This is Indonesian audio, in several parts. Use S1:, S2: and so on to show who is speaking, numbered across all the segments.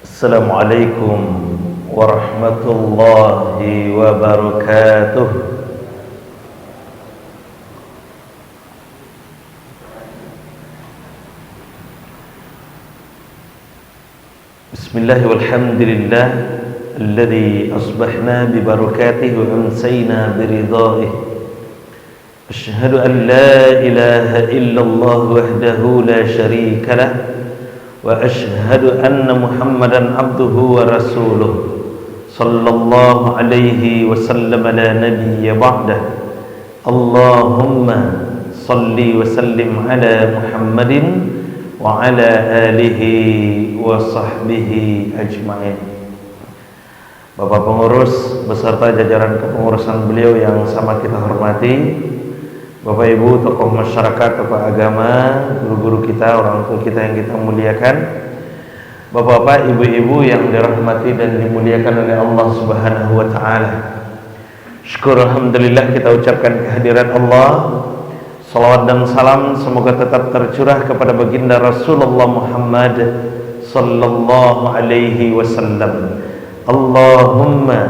S1: Assalamualaikum warahmatullahi wabarakatuh. Bismillah walhamdulillah alladhi asbahna bibarakatihi wa amsayna biridaihi. Ashhadu an la ilaha illallah wahdahu la sharika lah wa ashhadu anna Muhammadan abduhu wa rasuluh sallallahu alaihi wasallam la nabiyya ba'dah. Allahumma salli wa sallim ala Muhammadin wa ala alihi wa sahbihi ajma'in. Bapak pengurus beserta jajaran kepengurusan beliau yang sama kita hormati, Bapak Ibu tokoh masyarakat, tokoh agama, guru-guru kita, orang tua kita yang kita muliakan, Bapak-bapak, ibu-ibu yang dirahmati dan dimuliakan oleh Allah Subhanahu wa taala. Syukur alhamdulillah kita ucapkan kehadiran Allah. Salawat dan salam semoga tetap tercurah kepada baginda Rasulullah Muhammad sallallahu alaihi wasallam. Allahumma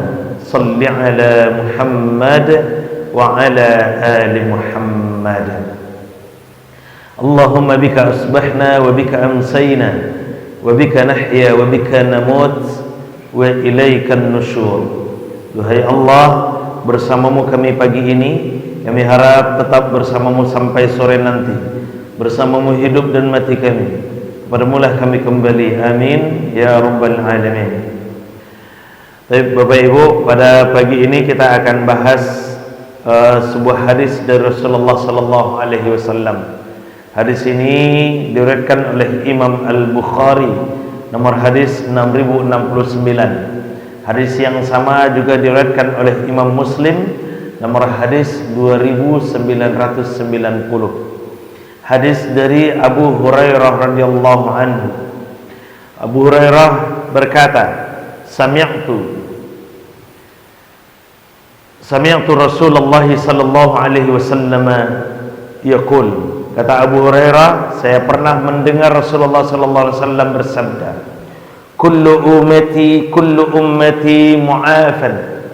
S1: salli ala Muhammad wa ala ali Muhammad. Allahumma bika asbahna wa bika amsayna wa bika nahya wa bika namut wa ilaikan nusyur. Duhai Allah, bersamamu kami pagi ini, kami harap tetap bersamamu sampai sore nanti. Bersamamu hidup dan mati kami, kepadamulah kami kembali. Amin ya rabbal alamin. Baik Bapak Ibu, pada pagi ini kita akan bahas sebuah hadis dari Rasulullah sallallahu alaihi wasallam. Hadis ini diriwayatkan oleh Imam Al-Bukhari, nomor hadis 6069. Hadis yang sama juga diriwayatkan oleh Imam Muslim, nomor hadis 2990. Hadis dari Abu Hurairah radhiyallahu anhu. Abu Hurairah berkata, Sami'tu Rasulullah sallallahu alaihi wasallam yaqul. Kata Abu Hurairah, saya pernah mendengar Rasulullah sallallahu alaihi wasallam bersabda, kullu ummati mu'afan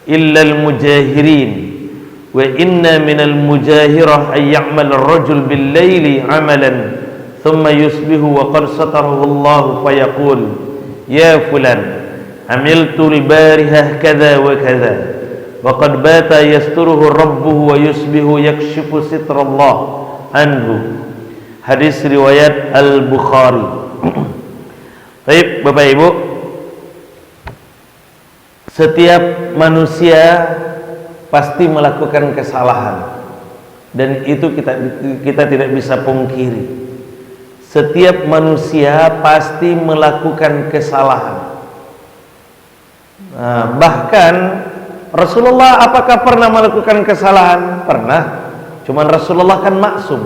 S1: illa al-mujahirin wa inna minal mujahirah ay ya'mal ar-rajul bil-laili 'amalan thumma yusbihu wa qad satarahu Allah fa yaqul ya fulan amiltu al-barihah kadha wa kadha wa qad bata yasturuhu rabbuhu wa yusbihu yakshifu sitrallah anhu. Hadis riwayat Al-Bukhari. Baik Bapak Ibu, setiap manusia pasti melakukan kesalahan, dan itu kita tidak bisa pungkiri. Setiap manusia pasti melakukan kesalahan. Bahkan Rasulullah apakah pernah melakukan kesalahan? Pernah. Cuman Rasulullah kan maksum.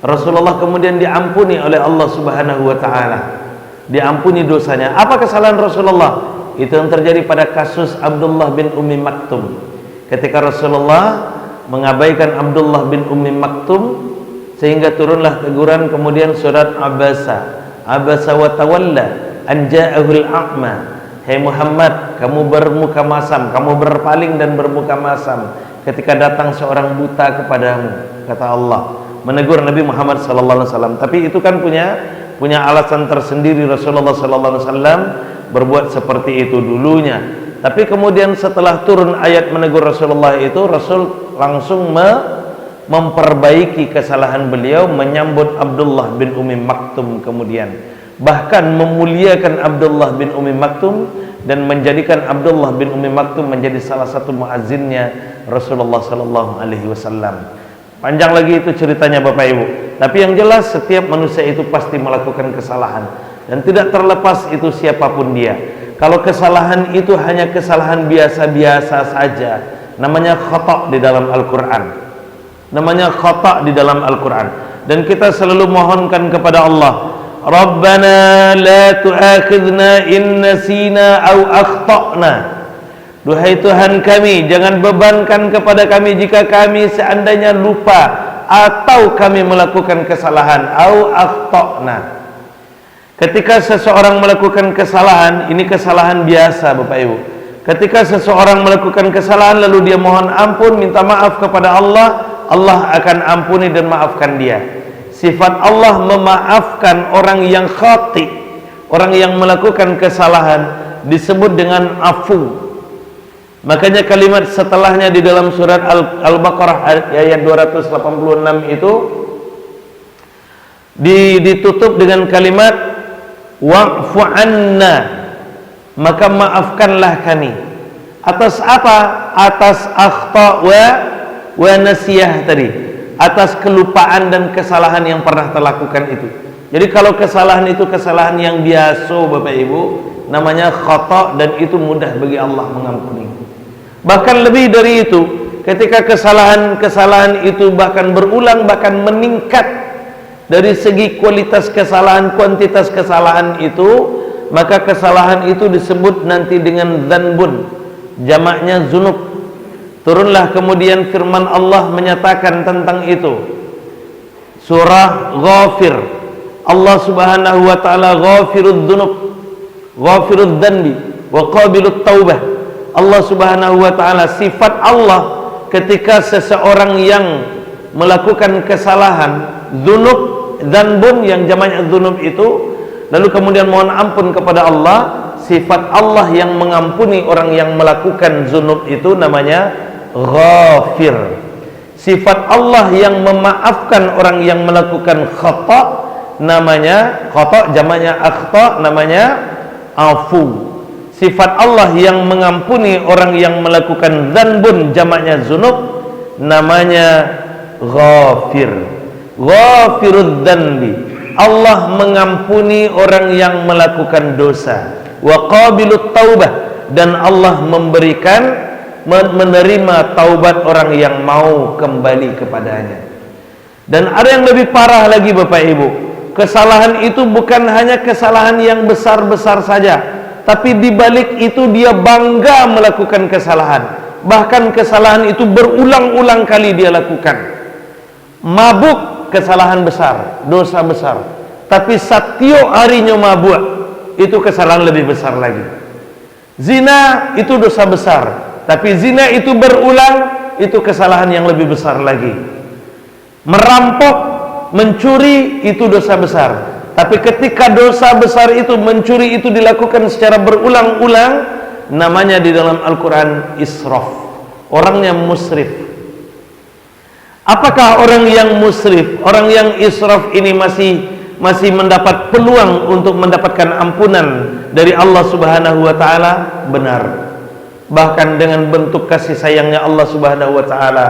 S1: Rasulullah kemudian diampuni oleh Allah Subhanahu wa taala. Diampuni dosanya. Apa kesalahan Rasulullah? Itu yang terjadi pada kasus Abdullah bin Ummi Maktum. Ketika Rasulullah mengabaikan Abdullah bin Ummi Maktum sehingga turunlah teguran, kemudian surat Abasa wa tawalla an ja'ahul a'ma. Hai Muhammad, kamu bermuka masam, kamu berpaling dan bermuka masam ketika datang seorang buta kepadamu, kata Allah, menegur Nabi Muhammad sallallahu alaihi wasallam. Tapi itu kan punya alasan tersendiri Rasulullah sallallahu alaihi wasallam berbuat seperti itu dulunya. Tapi kemudian setelah turun ayat menegur Rasulullah itu, Rasul langsung memperbaiki kesalahan beliau, menyambut Abdullah bin Ummi Maktum, kemudian bahkan memuliakan Abdullah bin Ummi Maktum dan menjadikan Abdullah bin Ummi Maktum menjadi salah satu muazzinnya Rasulullah sallallahu alaihi wasallam. Panjang lagi itu ceritanya Bapak Ibu. Tapi yang jelas setiap manusia itu pasti melakukan kesalahan, dan tidak terlepas itu siapapun dia. Kalau kesalahan itu hanya kesalahan biasa-biasa saja, namanya khata' di dalam Al-Qur'an. Namanya khata' di dalam Al-Qur'an. Dan kita selalu mohonkan kepada Allah, Rabbana la tu'akhidna in nasina aw akhta'na. Duhai Tuhan kami, jangan bebankan kepada kami jika kami seandainya lupa atau kami melakukan kesalahan. Aw akhta'na. Ketika seseorang melakukan kesalahan, ini kesalahan biasa Bapak Ibu. Ketika seseorang melakukan kesalahan lalu dia mohon ampun, minta maaf kepada Allah, Allah akan ampuni dan maafkan dia. Sifat Allah memaafkan orang yang khati, orang yang melakukan kesalahan, disebut dengan afu. Makanya kalimat setelahnya di dalam surat Al-Baqarah ayat 286 itu ditutup dengan kalimat wa'fu anna, maka maafkanlah kami. Atas apa? Atas akhta wa nasiyah tadi, atas kelupaan dan kesalahan yang pernah terlakukan itu. Jadi kalau kesalahan itu kesalahan yang biasa Bapak Ibu, namanya khata, dan itu mudah bagi Allah mengampuni. Bahkan lebih dari itu, ketika kesalahan-kesalahan itu bahkan berulang, bahkan meningkat dari segi kualitas kesalahan, kuantitas kesalahan itu, maka kesalahan itu disebut nanti dengan dzanbun, jamaknya zunub. Turunlah kemudian firman Allah menyatakan tentang itu. Surah Ghafir, Allah Subhanahu wa taala ghafirudz dzunub, ghafirudz dzanbi wa qabilut taubah. Allah Subhanahu wa taala, sifat Allah ketika seseorang yang melakukan kesalahan, dzunub, dzanbun yang jamaknya dzunub itu, lalu kemudian mohon ampun kepada Allah, sifat Allah yang mengampuni orang yang melakukan dzunub itu namanya Ghafir. Sifat Allah yang memaafkan orang yang melakukan khata namanya khata, jamaknya akhta, namanya afu. Sifat Allah yang mengampuni orang yang melakukan dzanbun, jamaknya dzunub, namanya Ghafir. Ghafirudz dzanbi, Allah mengampuni orang yang melakukan dosa. Wa qabilut taubah, dan Allah menerima taubat orang yang mau kembali kepadanya. Dan ada yang lebih parah lagi Bapak Ibu, kesalahan itu bukan hanya kesalahan yang besar-besar saja, tapi di balik itu dia bangga melakukan kesalahan. Bahkan kesalahan itu berulang-ulang kali dia lakukan. Mabuk, kesalahan besar, dosa besar. Tapi setiap harinya mabuk, itu kesalahan lebih besar lagi. Zina itu dosa besar, tapi zina itu berulang, itu kesalahan yang lebih besar lagi. Merampok, mencuri, itu dosa besar. Tapi ketika dosa besar itu, mencuri itu dilakukan secara berulang-ulang, namanya di dalam Al-Quran israf. Orangnya musrif. Apakah orang yang musrif, orang yang israf ini masih mendapat peluang untuk mendapatkan ampunan dari Allah Subhanahu wa taala? Benar. Bahkan dengan bentuk kasih sayangnya Allah Subhanahu wa taala,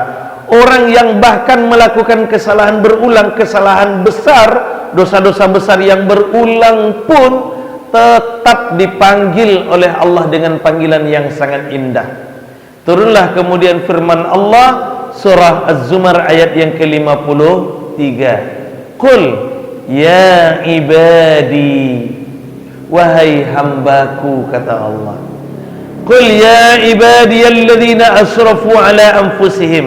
S1: orang yang bahkan melakukan kesalahan berulang, kesalahan besar, dosa-dosa besar yang berulang pun tetap dipanggil oleh Allah dengan panggilan yang sangat indah. Turunlah kemudian firman Allah, surah Az-Zumar ayat yang ke-53. Qul ya ibadi, wahai hambaku, kata Allah. Qul ya ibadiyalladzina asrafu ala anfusihim,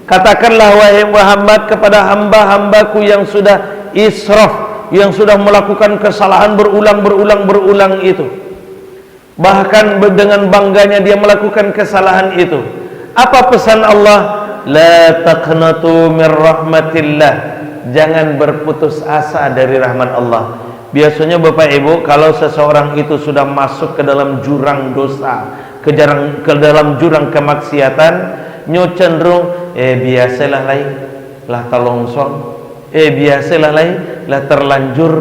S1: katakanlah wahai Muhammad kepada hamba-hambaku yang sudah israf, yang sudah melakukan kesalahan berulang itu, bahkan dengan bangganya dia melakukan kesalahan itu. Apa pesan Allah? La taqnatu min rahmatillah, jangan berputus asa dari rahmat Allah. Biasanya Bapak Ibu, kalau seseorang itu sudah masuk ke dalam jurang dosa, ke dalam jurang kemaksiatan, nyo cenderung biasalah lain lah terlongsong, biasalah lain lah terlanjur,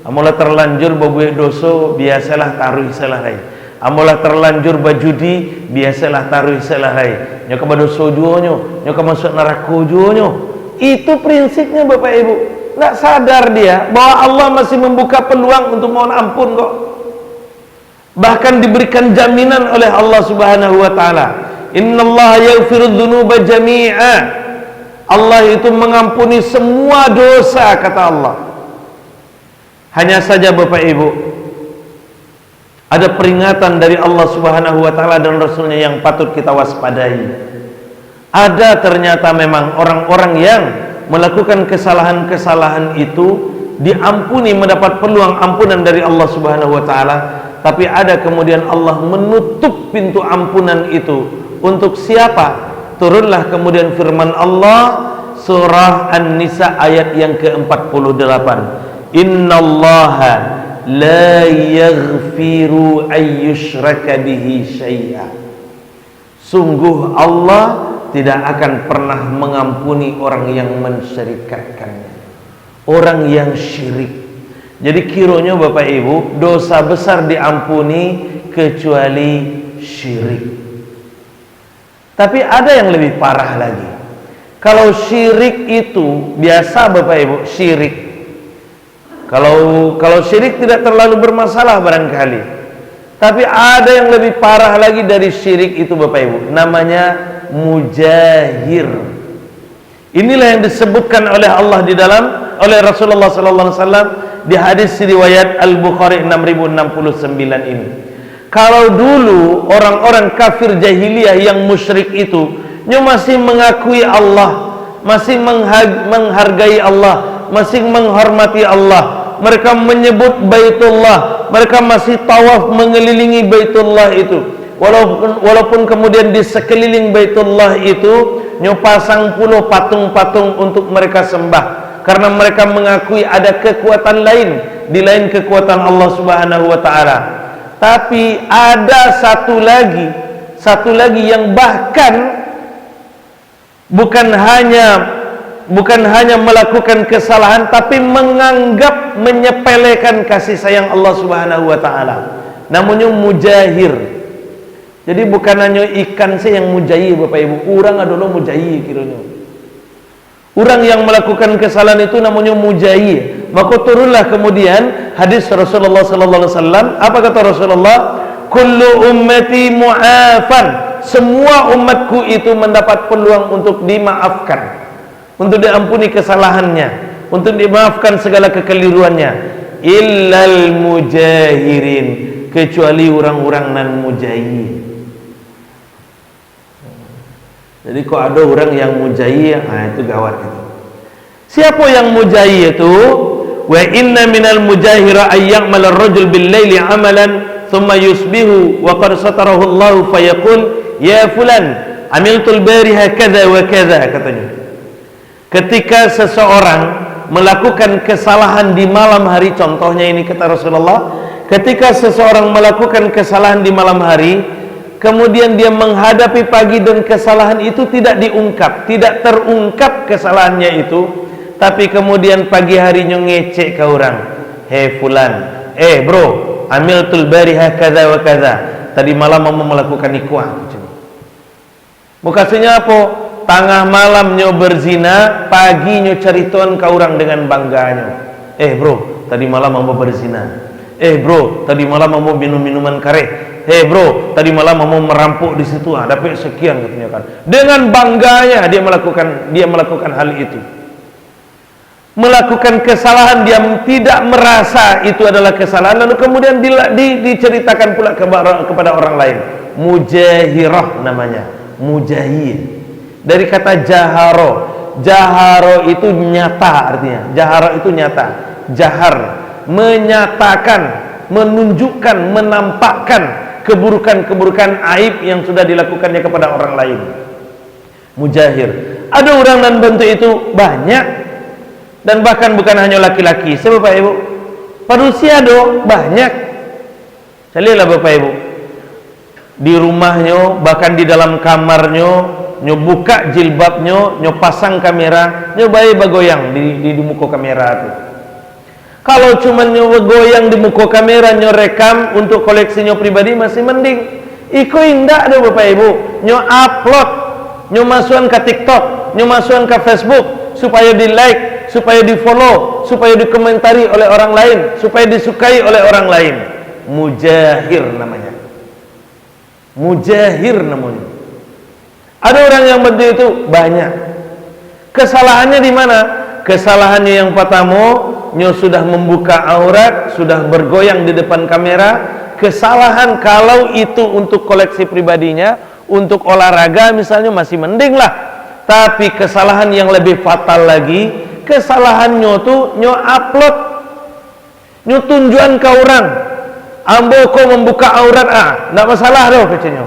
S1: amola terlanjur babuye dosa, biasalah taruh salah lain. Amola terlanjur bajudi, biasalah taruh salah lain. Nyo kepada sojuonyo, nyo masuk neraka juonyo. Itu prinsipnya Bapak Ibu. Nggak sadar dia bahwa Allah masih membuka peluang untuk mohon ampun kok. Bahkan diberikan jaminan oleh Allah Subhanahu wa taala. Innallaha yaghfirudz dzunuba jami'a. Allah itu mengampuni semua dosa, kata Allah. Hanya saja Bapak Ibu, ada peringatan dari Allah Subhanahu wa taala dan Rasulnya yang patut kita waspadai. Ada ternyata memang orang-orang yang melakukan kesalahan-kesalahan itu diampuni, mendapat peluang ampunan dari Allah Subhanahu wa taala, tapi ada kemudian Allah menutup pintu ampunan itu untuk siapa? Turunlah kemudian firman Allah surah An-Nisa ayat yang ke-48. Innallaha la yaghfiru ayyushraka bihi syai'a. Sungguh Allah tidak akan pernah mengampuni orang yang mensyirikatkannya, orang yang syirik. Jadi kiranya Bapak Ibu, dosa besar diampuni kecuali syirik. Tapi ada yang lebih parah lagi. Kalau syirik itu biasa Bapak Ibu, syirik. Kalau syirik tidak terlalu bermasalah barangkali. Tapi ada yang lebih parah lagi dari syirik itu Bapak Ibu, namanya mujahir. Inilah yang disebutkan oleh Allah oleh Rasulullah sallallahu alaihi wasallam di hadis riwayat Al-Bukhari 6069 ini. Kalau dulu orang-orang kafir jahiliyah yang musyrik itu masih mengakui Allah, masih menghargai Allah, masih menghormati Allah, mereka menyebut Baitullah, mereka masih tawaf mengelilingi Baitullah itu, walaupun kemudian di sekeliling Baitullah itu pasang puluh patung-patung untuk mereka sembah, karena mereka mengakui ada kekuatan lain di lain kekuatan Allah Subhanahu wa taala. Tapi ada satu lagi yang bahkan bukan hanya melakukan kesalahan, tapi menganggap menyepelekan kasih sayang Allah Subhanahu wa taala. Namanya mujahir. Jadi bukan hanya ikan saja yang mujahir Bapak Ibu, orang adalah mujahir kiranya. Orang yang melakukan kesalahan itu namanya mujahir. Maka turunlah kemudian hadis Rasulullah sallallahu alaihi wasallam. Apa kata Rasulullah? Kullu ummati mu'afan. Semua umatku itu mendapat peluang untuk dimaafkan, untuk diampuni kesalahannya, untuk dimaafkan segala kekeliruannya, illal mujahirin, kecuali orang-orang nan mujahir. Jadi kok ada orang yang mujahir, itu gawat gitu. Siapa yang mujahir itu? Wa inna minal mujahira ay ya'mal ar-rajul bil laili 'amalan thumma yusbihu wa qad satarahu Allah fayaqul ya fulan amiltul bariha kadza wa kadza, katanya. Ketika seseorang melakukan kesalahan di malam hari, contohnya ini kata Rasulullah, ketika seseorang melakukan kesalahan di malam hari, kemudian dia menghadapi pagi dan kesalahan itu tidak diungkap, tidak terungkap kesalahannya itu, tapi kemudian pagi harinya ngecek ke orang, hei fulan, bro, amiltul bariha kadza wa kadza, tadi malam mau melakukan ikhwah. Mukasinya apa? Tengah malamnya berzina, paginya cariton ke orang dengan bangganya. Bro, tadi malam mau berzina. Bro, tadi malam mau minum minuman karet. Bro, tadi malam mau merampok di situ, dapat sekian katanya kan. Dengan bangganya dia melakukan hal itu. Melakukan kesalahan, dia tidak merasa itu adalah kesalahan, lalu kemudian diceritakan pula kepada orang lain. Mujahirah namanya, mujahir. Dari kata jaharo. Jaharo itu nyata artinya. Jaharo itu nyata. Jahar, menyatakan, menunjukkan, menampakkan keburukan-keburukan aib yang sudah dilakukannya kepada orang lain. Mujahir. Ada orang dan bentuk itu banyak, dan bahkan bukan hanya laki-laki. Bapak Ibu, manusia do banyak. Carilah Bapak Ibu, di rumahnya, bahkan di dalam kamarnya, nyo buka jilbabnya, nyo pasang kamera, nyo bayi bagoyang di muka kamera itu. Kalau cuma nyo goyang di muka kamera, nyo rekam untuk koleksinya pribadi masih mending. Iko indah do Bapak Ibu, nyo upload, nyo masukkan ke TikTok, nyo masukkan ke Facebook, supaya di like, supaya di follow, supaya dikomentari oleh orang lain, supaya disukai oleh orang lain. Mujahir namanya. Mujahir namanya. Ada orang yang bentuk itu banyak. Kesalahannya di mana? Kesalahannya yang pertama, nyo sudah membuka aurat, sudah bergoyang di depan kamera. Kesalahan kalau itu untuk koleksi pribadinya, untuk olahraga misalnya masih mending lah. Tapi kesalahan yang lebih fatal lagi, kesalahannya tuh nyo upload nyu tunjuan ka orang, ambo ko membuka aurat, ndak masalah doh kecenya.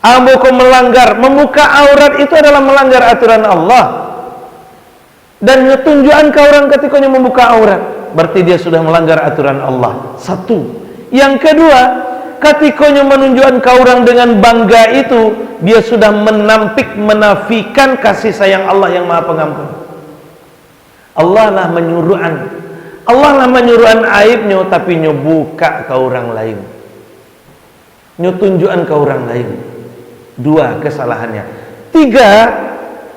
S1: Ambo ko melanggar, membuka aurat itu adalah melanggar aturan Allah. Dan nyu tunjuan ka orang ketika nyu membuka aurat, berarti dia sudah melanggar aturan Allah. Satu. Yang kedua, ketika nyu menunjukkan ke orang dengan bangga itu, dia sudah menafikan kasih sayang Allah yang Maha Pengampun. Allah lah menyuruhan aibnya, tapi nyu buka ke orang lain, nyu tunjukkan ke orang lain. Dua kesalahannya. Tiga,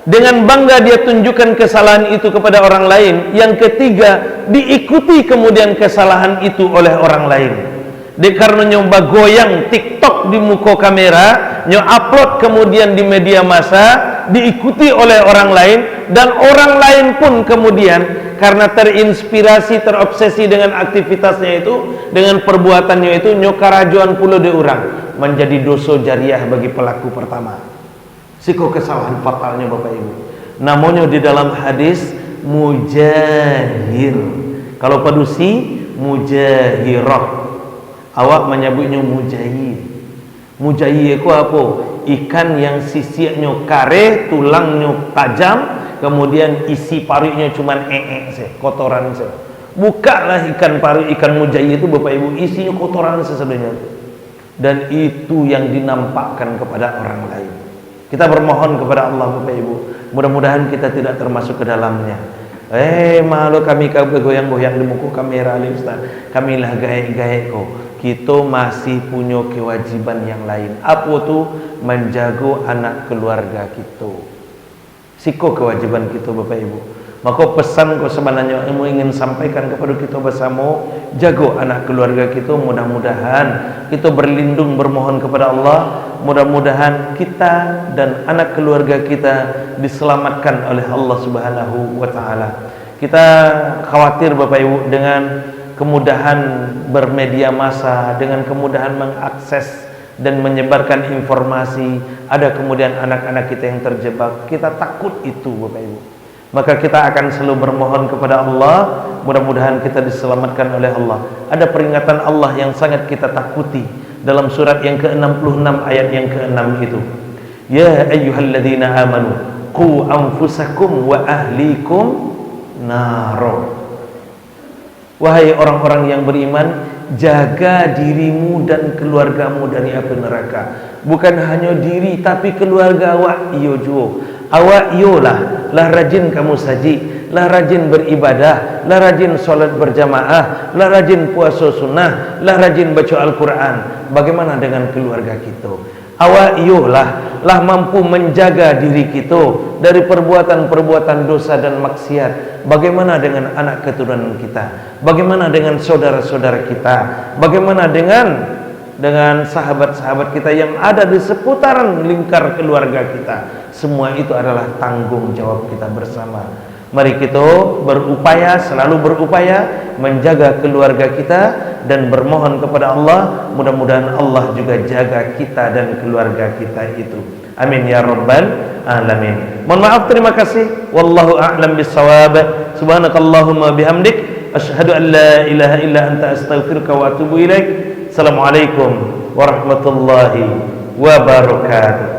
S1: dengan bangga dia tunjukkan kesalahan itu kepada orang lain. Yang ketiga, diikuti kemudian kesalahan itu oleh orang lain. Karena nyoba goyang TikTok di muka kamera, nyo upload kemudian di media massa, diikuti oleh orang lain, dan orang lain pun kemudian karena terinspirasi, terobsesi dengan aktivitasnya itu, dengan perbuatannya itu, nyo karajuan pula di orang, menjadi dosa jariah bagi pelaku pertama. Siko kesalahan fatalnya Bapak Ibu. Namanya di dalam hadis mujahir. Kalau padusi mujahirah. Awak menyebutnya mujahir. Mujahir itu apa? Ikan yang sisinya kare, tulangnya tajam, kemudian isi pariknya cuma kotoran saja. Bukalah ikan pari, ikan mujahir itu Bapak Ibu, isinya kotoran sebenarnya. Dan itu yang dinampakkan kepada orang lain. Kita bermohon kepada Allah Bapak Ibu, mudah-mudahan kita tidak termasuk ke dalamnya. Malu kami goyang-goyang di muka kamera Ustaz. Kamilah gaek-gaek kok. Kita masih punya kewajiban yang lain. Apa tuh? Menjaga anak keluarga kita. Siko kewajiban kita Bapak Ibu. Maka pesan kau sebenarnya yang ingin sampaikan kepada kita bersama, jaga anak keluarga kita. Mudah-mudahan kita berlindung, bermohon kepada Allah, mudah-mudahan kita dan anak keluarga kita diselamatkan oleh Allah Subhanahu wa taala. Kita khawatir Bapak Ibu dengan kemudahan bermedia massa, dengan kemudahan mengakses dan menyebarkan informasi, ada kemudian anak-anak kita yang terjebak. Kita takut itu Bapak Ibu. Maka kita akan selalu bermohon kepada Allah, mudah-mudahan kita diselamatkan oleh Allah. Ada peringatan Allah yang sangat kita takuti dalam surat yang ke-66 ayat yang ke-6 itu. Ya ayyuhalladzina amanu qu anfusakum wa ahlikum naro. Wahai orang-orang yang beriman, jaga dirimu dan keluargamu dari api neraka. Bukan hanya diri tapi keluarga awak iyo juga. Awak iyolah, lah rajin kamu saji, lah rajin beribadah, lah rajin solat berjamaah, lah rajin puasa sunnah, lah rajin baca Al-Quran. Bagaimana dengan keluarga kita? Awak iyolah, lah mampu menjaga diri kita dari perbuatan-perbuatan dosa dan maksiat. Bagaimana dengan anak keturunan kita? Bagaimana dengan saudara-saudara kita? Bagaimana dengan sahabat-sahabat kita yang ada di seputaran lingkar keluarga kita? Semua itu adalah tanggung jawab kita bersama. Mari kita berupaya, selalu berupaya menjaga keluarga kita dan bermohon kepada Allah, mudah-mudahan Allah juga jaga kita dan keluarga kita itu. Amin ya rabbal alamin. Mohon maaf, terima kasih. Wallahu a'lam bissawab. Subhanakallahumma bihamdik, asyhadu an la ilaha illa anta astaghfiruka wa atubu ilaik. Assalamualaikum warahmatullahi wabarakatuh.